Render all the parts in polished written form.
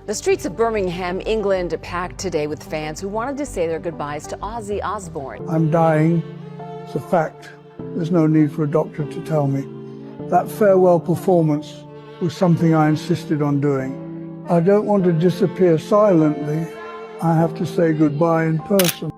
The streets of Birmingham, England, packed today with fans who wanted to say their goodbyes to Ozzy Osbourne. I'm dying. It's a fact. There's no need for a doctor to tell me. That farewell performance was something I insisted on doing. I don't want to disappear silently. I have to say goodbye in person.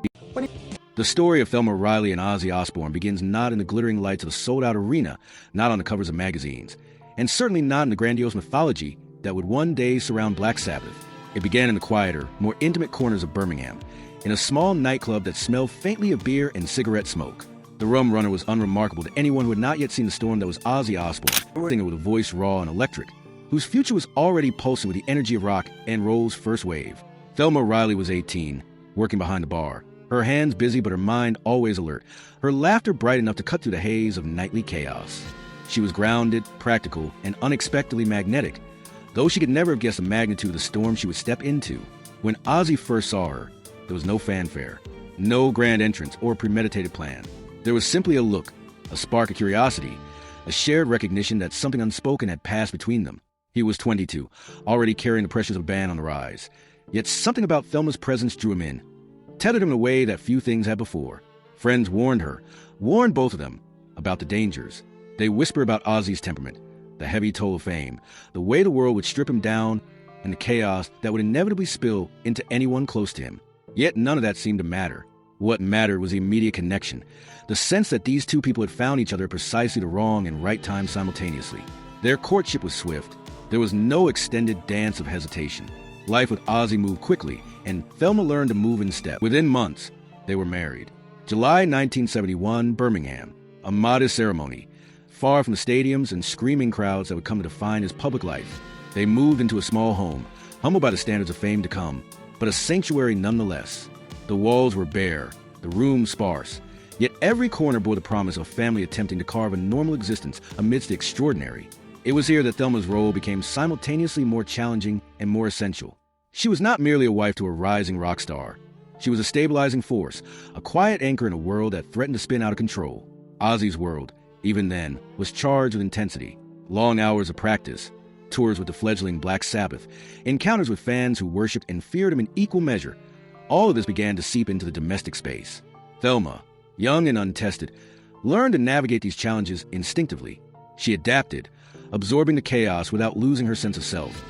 The story of Thelma Riley and Ozzy Osbourne begins not in the glittering lights of a sold-out arena, not on the covers of magazines, and certainly not in the grandiose mythology that would one day surround Black Sabbath. It began in the quieter, more intimate corners of Birmingham, in a small nightclub that smelled faintly of beer and cigarette smoke. The rum runner was unremarkable to anyone who had not yet seen the storm that was Ozzy Osbourne, a singer with a voice raw and electric, whose future was already pulsing with the energy of rock and roll's first wave. Thelma Riley was 18, working behind the bar, her hands busy but her mind always alert, her laughter bright enough to cut through the haze of nightly chaos. She was grounded, practical, and unexpectedly magnetic, though she could never have guessed the magnitude of the storm she would step into. When Ozzy first saw her, there was no fanfare, no grand entrance or premeditated plan. There was simply a look, a spark of curiosity, a shared recognition that something unspoken had passed between them. He was 22, already carrying the pressures of a band on the rise. Yet something about Thelma's presence drew him in, tethered him in a way that few things had before. Friends warned her, warned both of them, about the dangers. They whispered about Ozzy's temperament, the heavy toll of fame, the way the world would strip him down, and the chaos that would inevitably spill into anyone close to him. Yet none of that seemed to matter. What mattered was the immediate connection, the sense that these two people had found each other at precisely the wrong and right time simultaneously. Their courtship was swift. There was no extended dance of hesitation. Life with Ozzy moved quickly, and Thelma learned to move in step. Within months, they were married. July 1971, Birmingham. A modest ceremony, far from the stadiums and screaming crowds that would come to define his public life. They moved into a small home, humbled by the standards of fame to come, but a sanctuary nonetheless. The walls were bare, the rooms sparse, yet every corner bore the promise of a family attempting to carve a normal existence amidst the extraordinary. It was here that Thelma's role became simultaneously more challenging and more essential. She was not merely a wife to a rising rock star. She was a stabilizing force, a quiet anchor in a world that threatened to spin out of control. Ozzy's world, even then, was charged with intensity. Long hours of practice, tours with the fledgling Black Sabbath, encounters with fans who worshipped and feared him in equal measure. All of this began to seep into the domestic space. Thelma, young and untested, learned to navigate these challenges instinctively. She adapted, absorbing the chaos without losing her sense of self.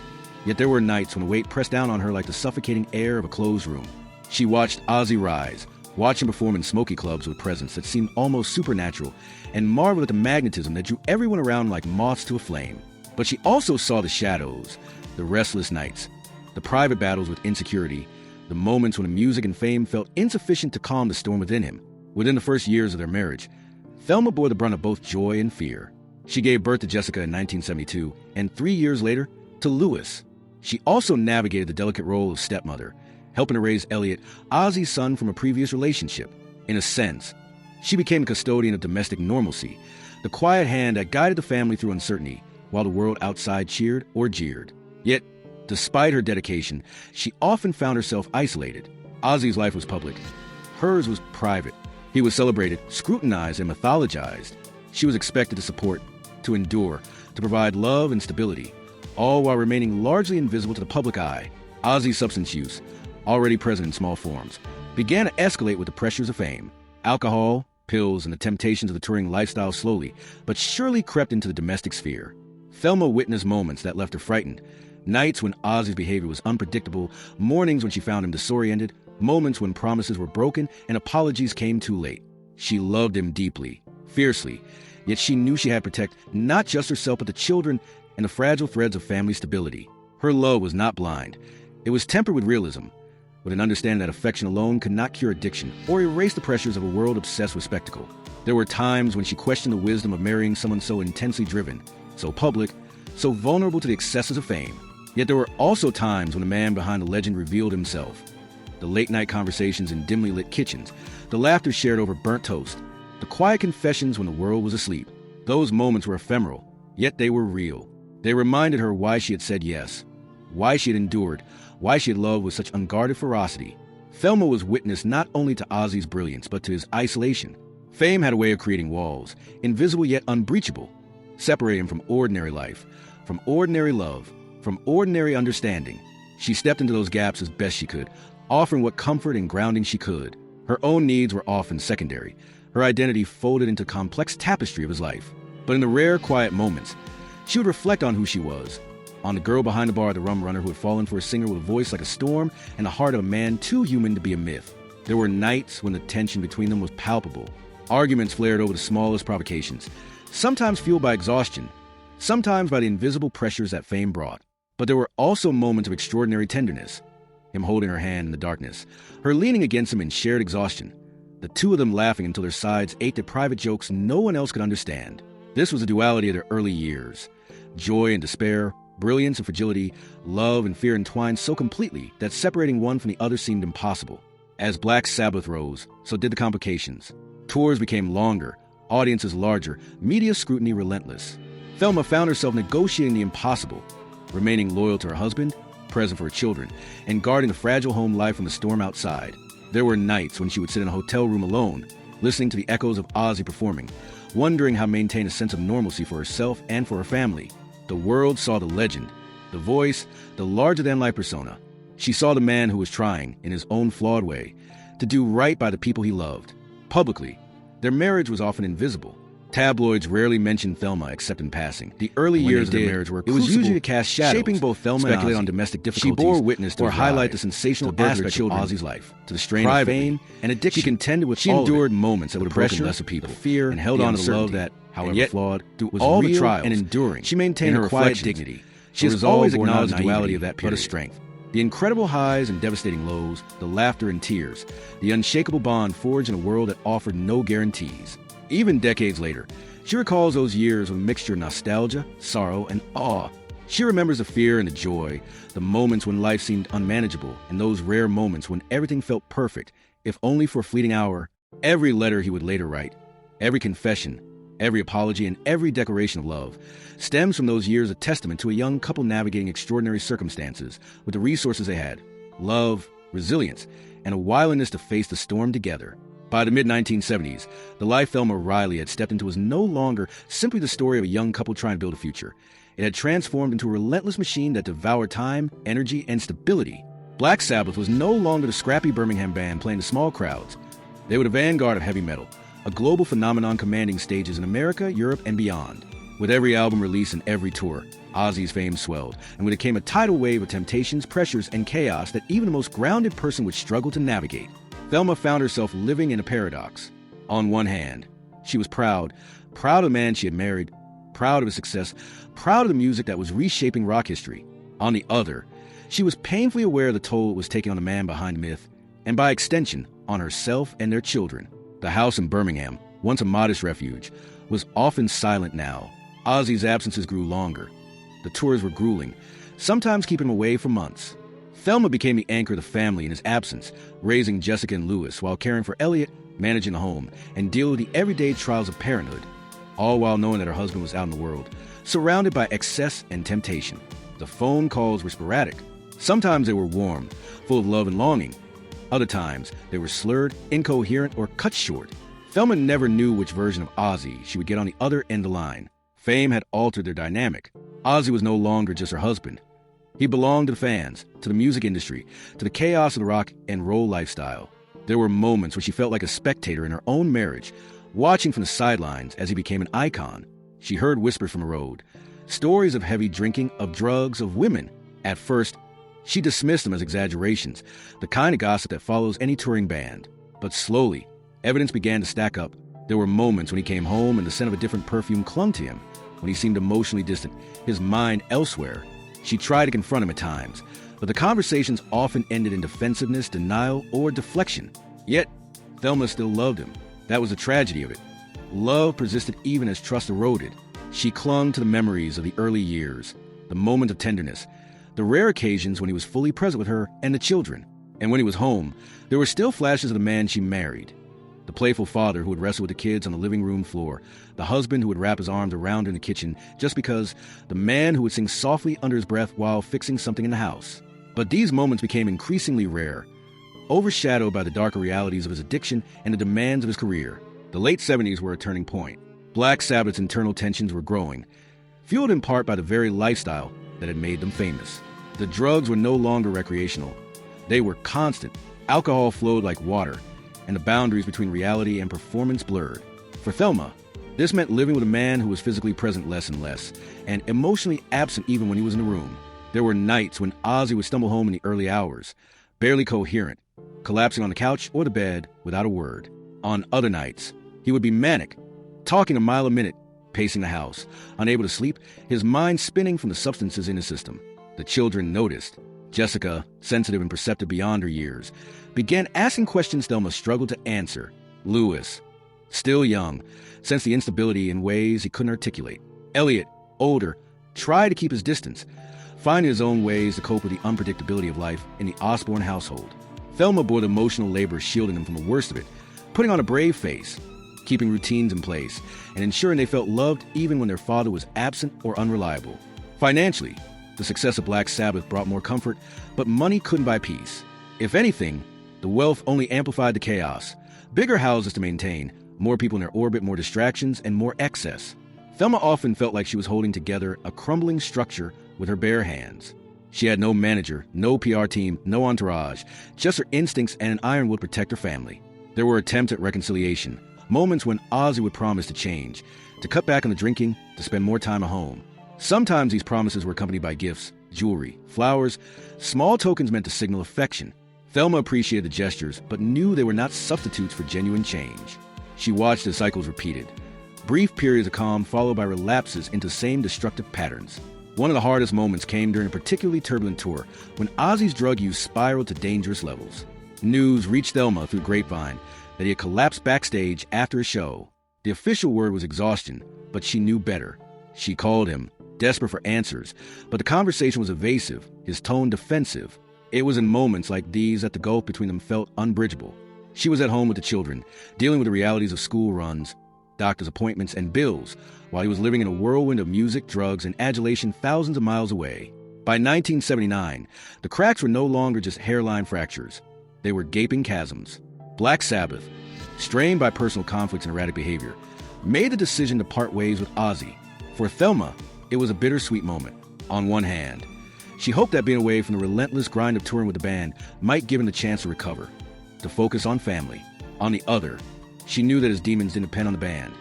Yet there were nights when the weight pressed down on her like the suffocating air of a closed room. She watched Ozzy rise, watched him perform in smoky clubs with presence that seemed almost supernatural, and marveled at the magnetism that drew everyone around like moths to a flame. But she also saw the shadows, the restless nights, the private battles with insecurity, the moments when the music and fame felt insufficient to calm the storm within him. Within the first years of their marriage, Thelma bore the brunt of both joy and fear. She gave birth to Jessica in 1972, and 3 years later, to Louis. She also navigated the delicate role of stepmother, helping to raise Elliot, Ozzy's son from a previous relationship. In a sense, she became a custodian of domestic normalcy, the quiet hand that guided the family through uncertainty, while the world outside cheered or jeered. Yet, despite her dedication, she often found herself isolated. Ozzy's life was public. Hers was private. He was celebrated, scrutinized, and mythologized. She was expected to support, to endure, to provide love and stability, all while remaining largely invisible to the public eye. Ozzy's substance use, already present in small forms, began to escalate with the pressures of fame. Alcohol, pills, and the temptations of the touring lifestyle slowly, but surely crept into the domestic sphere. Thelma witnessed moments that left her frightened. Nights when Ozzy's behavior was unpredictable, mornings when she found him disoriented, moments when promises were broken and apologies came too late. She loved him deeply, fiercely, yet she knew she had to protect not just herself but the children and the fragile threads of family stability. Her love was not blind. It was tempered with realism, with an understanding that affection alone could not cure addiction or erase the pressures of a world obsessed with spectacle. There were times when she questioned the wisdom of marrying someone so intensely driven, so public, so vulnerable to the excesses of fame. Yet there were also times when the man behind the legend revealed himself. The late-night conversations in dimly lit kitchens, the laughter shared over burnt toast, the quiet confessions when the world was asleep. Those moments were ephemeral, yet they were real. They reminded her why she had said yes, why she had endured, why she had loved with such unguarded ferocity. Thelma was witness not only to Ozzy's brilliance, but to his isolation. Fame had a way of creating walls, invisible yet unbreachable, separating him from ordinary life, from ordinary love, from ordinary understanding. She stepped into those gaps as best she could, offering what comfort and grounding she could. Her own needs were often secondary, her identity folded into a complex tapestry of his life. But in the rare, quiet moments, she would reflect on who she was, on the girl behind the bar at the Rum Runner who had fallen for a singer with a voice like a storm and the heart of a man too human to be a myth. There were nights when the tension between them was palpable. Arguments flared over the smallest provocations, sometimes fueled by exhaustion, sometimes by the invisible pressures that fame brought. But there were also moments of extraordinary tenderness. Him holding her hand in the darkness, her leaning against him in shared exhaustion, the two of them laughing until their sides ached at private jokes no one else could understand. This was the duality of their early years. Joy and despair, brilliance and fragility, love and fear entwined so completely that separating one from the other seemed impossible. As Black Sabbath rose, so did the complications. Tours became longer, audiences larger, media scrutiny relentless. Thelma found herself negotiating the impossible, remaining loyal to her husband, present for her children, and guarding the fragile home life from the storm outside. There were nights when she would sit in a hotel room alone, listening to the echoes of Ozzy performing, wondering how to maintain a sense of normalcy for herself and for her family. The world saw the legend, the voice, the larger-than-life persona. She saw the man who was trying, in his own flawed way, to do right by the people he loved. Publicly, their marriage was often invisible. Tabloids rarely mentioned Thelma except in passing. The early years of their marriage were crucible, it was usually to cast shadows, shaping both Thelma and Ozzy, on domestic difficulties. She bore witness to or highlight the sensational aspects of Ozzy's life, to the strain of fame and addiction. She contended with all endured moments that would have broken lesser people, the fear, and held on to the love that, however flawed, was all the trials and enduring. She maintained her quiet dignity. She has always acknowledged the duality of that period, but a strength. The incredible highs and devastating lows, the laughter and tears, the unshakable bond forged in a world that offered no guarantees. Even decades later, she recalls those years with a mixture of nostalgia, sorrow, and awe. She remembers the fear and the joy, the moments when life seemed unmanageable, and those rare moments when everything felt perfect, if only for a fleeting hour. Every letter he would later write, every confession, every apology, and every declaration of love stems from those years, a testament to a young couple navigating extraordinary circumstances with the resources they had: love, resilience, and a willingness to face the storm together. By the mid-1970s, the life Thelma Riley had stepped into was no longer simply the story of a young couple trying to build a future. It had transformed into a relentless machine that devoured time, energy, and stability. Black Sabbath was no longer the scrappy Birmingham band playing to small crowds. They were the vanguard of heavy metal, a global phenomenon commanding stages in America, Europe, and beyond. With every album release and every tour, Ozzy's fame swelled, and it came a tidal wave of temptations, pressures, and chaos that even the most grounded person would struggle to navigate. Thelma found herself living in a paradox. On one hand, she was proud of the man she had married, proud of his success, proud of the music that was reshaping rock history. On the other, she was painfully aware of the toll it was taking on the man behind the myth, and by extension, on herself and their children. The house in Birmingham, once a modest refuge, was often silent now. Ozzy's absences grew longer. The tours were grueling, sometimes keeping him away for months. Thelma became the anchor of the family in his absence, raising Jessica and Lewis while caring for Elliot, managing the home, and dealing with the everyday trials of parenthood, all while knowing that her husband was out in the world, surrounded by excess and temptation. The phone calls were sporadic. Sometimes they were warm, full of love and longing. Other times, they were slurred, incoherent, or cut short. Thelma never knew which version of Ozzy she would get on the other end of the line. Fame had altered their dynamic. Ozzy was no longer just her husband. He belonged to the fans, to the music industry, to the chaos of the rock and roll lifestyle. There were moments when she felt like a spectator in her own marriage, watching from the sidelines as he became an icon. She heard whispers from the road, stories of heavy drinking, of drugs, of women. At first, she dismissed them as exaggerations, the kind of gossip that follows any touring band. But slowly, evidence began to stack up. There were moments when he came home and the scent of a different perfume clung to him, when he seemed emotionally distant, his mind elsewhere. She tried to confront him at times, but the conversations often ended in defensiveness, denial, or deflection. Yet, Thelma still loved him. That was the tragedy of it. Love persisted even as trust eroded. She clung to the memories of the early years, the moment of tenderness, the rare occasions when he was fully present with her and the children. And when he was home, there were still flashes of the man she married. The playful father who would wrestle with the kids on the living room floor, the husband who would wrap his arms around her in the kitchen just because, the man who would sing softly under his breath while fixing something in the house. But these moments became increasingly rare, overshadowed by the darker realities of his addiction and the demands of his career. The late 70s were a turning point. Black Sabbath's internal tensions were growing, fueled in part by the very lifestyle that had made them famous. The drugs were no longer recreational. They were constant. Alcohol flowed like water, and the boundaries between reality and performance blurred. For Thelma, this meant living with a man who was physically present less and less, and emotionally absent even when he was in the room. There were nights when Ozzy would stumble home in the early hours, barely coherent, collapsing on the couch or the bed without a word. On other nights, he would be manic, talking a mile a minute, pacing the house, unable to sleep, his mind spinning from the substances in his system. The children noticed. Jessica, sensitive and perceptive beyond her years, began asking questions Thelma struggled to answer. Lewis, still young, sensed the instability in ways he couldn't articulate. Elliot, older, tried to keep his distance, finding his own ways to cope with the unpredictability of life in the Osbourne household. Thelma bore the emotional labor shielding them from the worst of it, putting on a brave face, keeping routines in place, and ensuring they felt loved even when their father was absent or unreliable. Financially, the success of Black Sabbath brought more comfort, but money couldn't buy peace. If anything, the wealth only amplified the chaos. Bigger houses to maintain, more people in their orbit, more distractions, and more excess. Thelma often felt like she was holding together a crumbling structure with her bare hands. She had no manager, no PR team, no entourage, just her instincts and an iron would protect her family. There were attempts at reconciliation, moments when Ozzy would promise to change, to cut back on the drinking, to spend more time at home. Sometimes these promises were accompanied by gifts, jewelry, flowers, small tokens meant to signal affection. Thelma appreciated the gestures, but knew they were not substitutes for genuine change. She watched the cycles repeated. Brief periods of calm followed by relapses into the same destructive patterns. One of the hardest moments came during a particularly turbulent tour, when Ozzy's drug use spiraled to dangerous levels. News reached Thelma through Grapevine that he had collapsed backstage after a show. The official word was exhaustion, but she knew better. She called him, desperate for answers, but the conversation was evasive, his tone defensive. It was in moments like these that the gulf between them felt unbridgeable. She was at home with the children, dealing with the realities of school runs, doctor's appointments, and bills, while he was living in a whirlwind of music, drugs, and adulation thousands of miles away. By 1979, the cracks were no longer just hairline fractures. They were gaping chasms. Black Sabbath, strained by personal conflicts and erratic behavior, made the decision to part ways with Ozzy. For Thelma, it was a bittersweet moment. On one hand, she hoped that being away from the relentless grind of touring with the band might give him the chance to recover, to focus on family. On the other, she knew that his demons didn't depend on the band.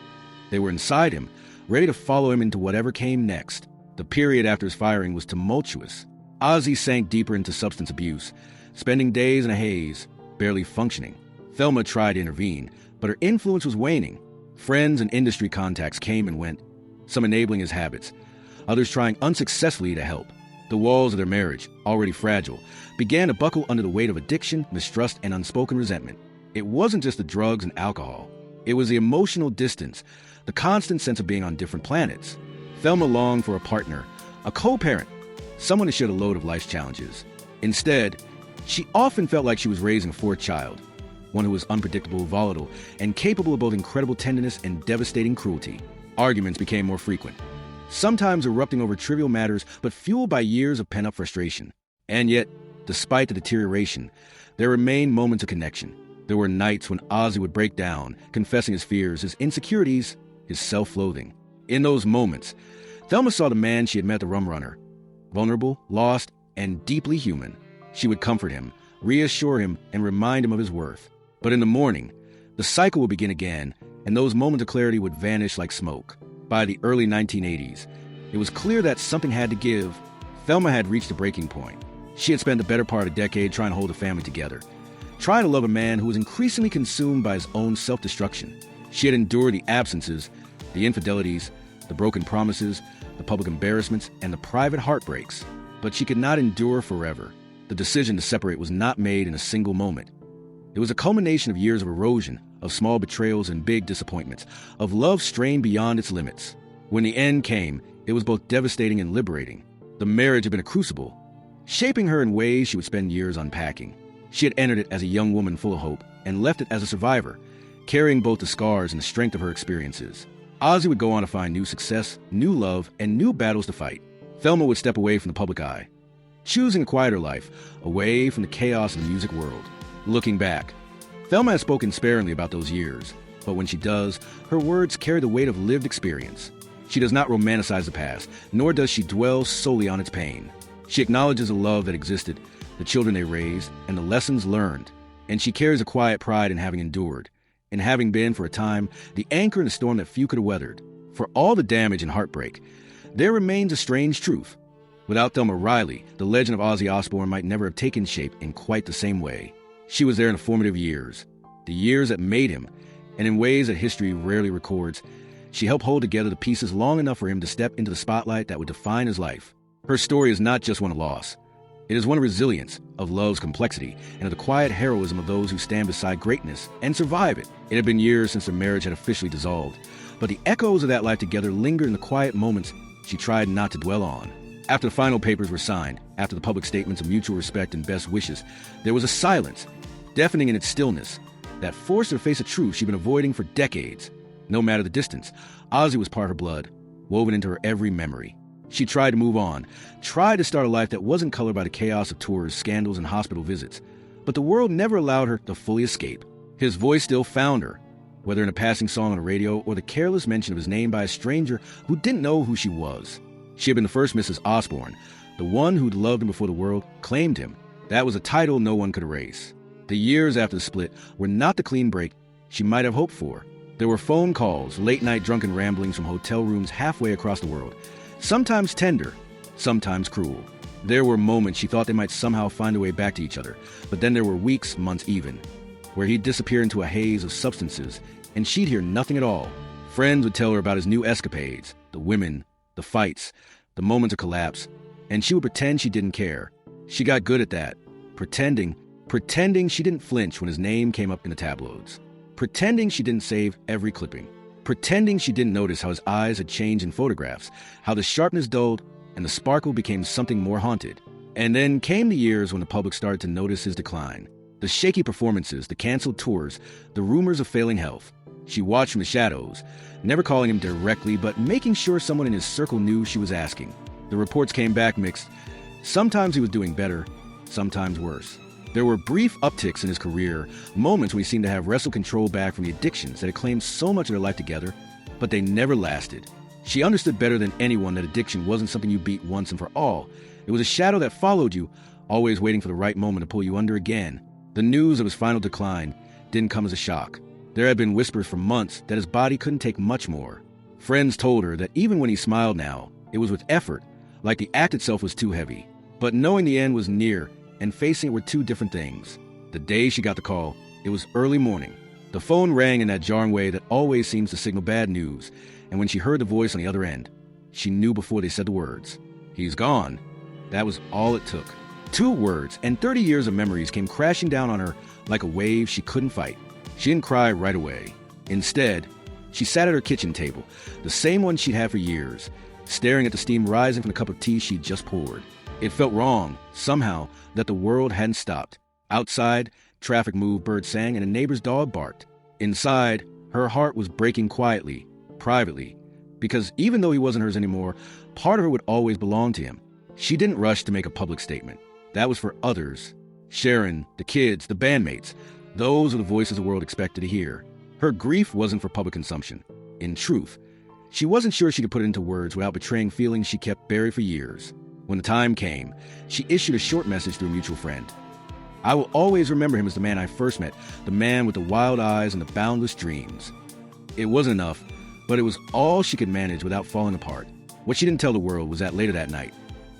They were inside him, ready to follow him into whatever came next. The period after his firing was tumultuous. Ozzy sank deeper into substance abuse, spending days in a haze, barely functioning. Thelma tried to intervene, but her influence was waning. Friends and industry contacts came and went, some enabling his habits, others trying unsuccessfully to help. The walls of their marriage, already fragile, began to buckle under the weight of addiction, mistrust, and unspoken resentment. It wasn't just the drugs and alcohol. It was the emotional distance, the constant sense of being on different planets. Thelma longed for a partner, a co-parent, someone to share the load of life's challenges. Instead, she often felt like she was raising a fourth child, one who was unpredictable, volatile, and capable of both incredible tenderness and devastating cruelty. Arguments became more frequent, sometimes erupting over trivial matters, but fueled by years of pent-up frustration. And yet, despite the deterioration, there remained moments of connection. There were nights when Ozzy would break down, confessing his fears, his insecurities, his self-loathing. In those moments, Thelma saw the man she had met at the Rum Runner, vulnerable, lost, and deeply human. She would comfort him, reassure him, and remind him of his worth. But in the morning, the cycle would begin again, and those moments of clarity would vanish like smoke. By the early 1980s, it was clear that something had to give. Thelma had reached a breaking point. She had spent the better part of a decade trying to hold a family together, trying to love a man who was increasingly consumed by his own self-destruction. She had endured the absences, the infidelities, the broken promises, the public embarrassments, and the private heartbreaks. But she could not endure forever. The decision to separate was not made in a single moment. It was a culmination of years of erosion, of small betrayals and big disappointments, of love strained beyond its limits. When the end came, it was both devastating and liberating. The marriage had been a crucible, shaping her in ways she would spend years unpacking. She had entered it as a young woman full of hope and left it as a survivor, carrying both the scars and the strength of her experiences. Ozzy would go on to find new success, new love, and new battles to fight. Thelma would step away from the public eye, choosing a quieter life, away from the chaos of the music world. Looking back, Thelma has spoken sparingly about those years, but when she does, her words carry the weight of lived experience. She does not romanticize the past, nor does she dwell solely on its pain. She acknowledges the love that existed, the children they raised, and the lessons learned. And she carries a quiet pride in having endured, in having been, for a time, the anchor in a storm that few could have weathered. For all the damage and heartbreak, there remains a strange truth. Without Thelma Riley, the legend of Ozzy Osbourne might never have taken shape in quite the same way. She was there in the formative years, the years that made him, and in ways that history rarely records, she helped hold together the pieces long enough for him to step into the spotlight that would define his life. Her story is not just one of loss. It is one of resilience, of love's complexity, and of the quiet heroism of those who stand beside greatness and survive it. It had been years since their marriage had officially dissolved, but the echoes of that life together lingered in the quiet moments she tried not to dwell on. After the final papers were signed, after the public statements of mutual respect and best wishes, there was a silence, deafening in its stillness, that forced her to face a truth she'd been avoiding for decades. No matter the distance, Ozzy was part of her blood, woven into her every memory. She tried to move on, tried to start a life that wasn't colored by the chaos of tours, scandals, and hospital visits. But the world never allowed her to fully escape. His voice still found her, whether in a passing song on the radio or the careless mention of his name by a stranger who didn't know who she was. She had been the first Mrs. Osbourne, the one who'd loved him before the world claimed him. That was a title no one could erase. The years after the split were not the clean break she might have hoped for. There were phone calls, late-night drunken ramblings from hotel rooms halfway across the world, sometimes tender, sometimes cruel. There were moments she thought they might somehow find a way back to each other, but then there were weeks, months even, where he'd disappear into a haze of substances, and she'd hear nothing at all. Friends would tell her about his new escapades, the women, the fights, the moments of collapse, and she would pretend she didn't care. She got good at that, pretending she didn't flinch when his name came up in the tabloids, pretending she didn't save every clipping, pretending she didn't notice how his eyes had changed in photographs, how the sharpness dulled and the sparkle became something more haunted. And then came the years when the public started to notice his decline. The shaky performances, the canceled tours, the rumors of failing health. She watched from the shadows, never calling him directly, but making sure someone in his circle knew she was asking. The reports came back mixed. Sometimes he was doing better, sometimes worse. There were brief upticks in his career, moments when he seemed to have wrestled control back from the addictions that had claimed so much of their life together, but they never lasted. She understood better than anyone that addiction wasn't something you beat once and for all. It was a shadow that followed you, always waiting for the right moment to pull you under again. The news of his final decline didn't come as a shock. There had been whispers for months that his body couldn't take much more. Friends told her that even when he smiled now, it was with effort, like the act itself was too heavy. But knowing the end was near and facing it were two different things. The day she got the call, it was early morning. The phone rang in that jarring way that always seems to signal bad news, and when she heard the voice on the other end, she knew before they said the words. He's gone. That was all it took. 2 words, and 30 years of memories came crashing down on her like a wave she couldn't fight. She didn't cry right away. Instead, she sat at her kitchen table, the same one she'd had for years, staring at the steam rising from the cup of tea she'd just poured. It felt wrong, somehow, that the world hadn't stopped. Outside, traffic moved, birds sang, and a neighbor's dog barked. Inside, her heart was breaking quietly, privately, because even though he wasn't hers anymore, part of her would always belong to him. She didn't rush to make a public statement. That was for others. Sharon, the kids, the bandmates. Those were the voices the world expected to hear. Her grief wasn't for public consumption. In truth, she wasn't sure she could put it into words without betraying feelings she kept buried for years. When the time came, she issued a short message through a mutual friend. I will always remember him as the man I first met, the man with the wild eyes and the boundless dreams. It wasn't enough, but it was all she could manage without falling apart. What she didn't tell the world was that later that night,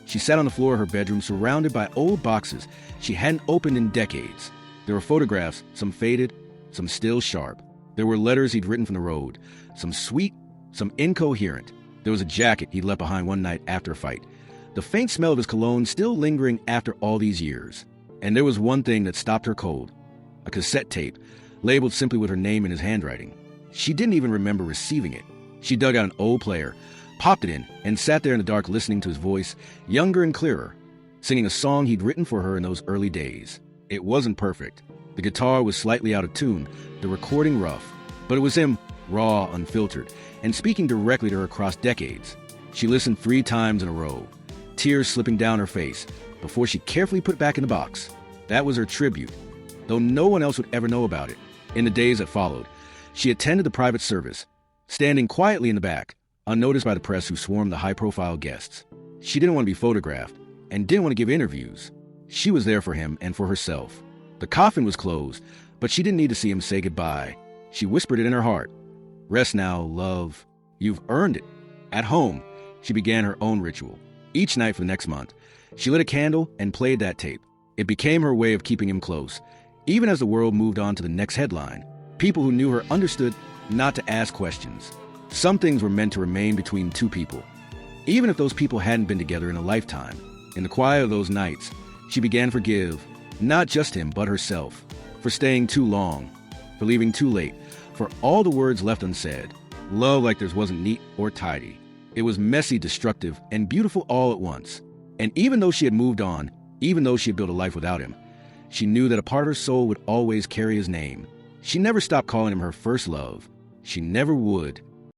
she sat on the floor of her bedroom surrounded by old boxes she hadn't opened in decades. There were photographs, some faded, some still sharp. There were letters he'd written from the road, some sweet, some incoherent. There was a jacket he'd left behind one night after a fight, the faint smell of his cologne still lingering after all these years. And there was one thing that stopped her cold, a cassette tape, labeled simply with her name in his handwriting. She didn't even remember receiving it. She dug out an old player, popped it in, and sat there in the dark listening to his voice, younger and clearer, singing a song he'd written for her in those early days. It wasn't perfect. The guitar was slightly out of tune, the recording rough, but it was him, raw, unfiltered, and speaking directly to her across decades. She listened 3 times in a row, tears slipping down her face, before she carefully put it back in the box. That was her tribute, though no one else would ever know about it. In the days that followed, she attended the private service, standing quietly in the back, unnoticed by the press who swarmed the high-profile guests. She didn't want to be photographed. and didn't want to give interviews. She was there for him and for herself. The coffin was closed, but she didn't need to see him say goodbye. She whispered it in her heart. Rest now, love. You've earned it. At home, she began her own ritual. Each night for the next month, she lit a candle and played that tape. It became her way of keeping him close. Even as the world moved on to the next headline, people who knew her understood not to ask questions. Some things were meant to remain between two people, even if those people hadn't been together in a lifetime. In the quiet of those nights, she began to forgive, not just him, but herself, for staying too long, for leaving too late, for all the words left unsaid. Love like theirs wasn't neat or tidy. It was messy, destructive, and beautiful all at once. And even though she had moved on, even though she had built a life without him, she knew that a part of her soul would always carry his name. She never stopped calling him her first love. She never would.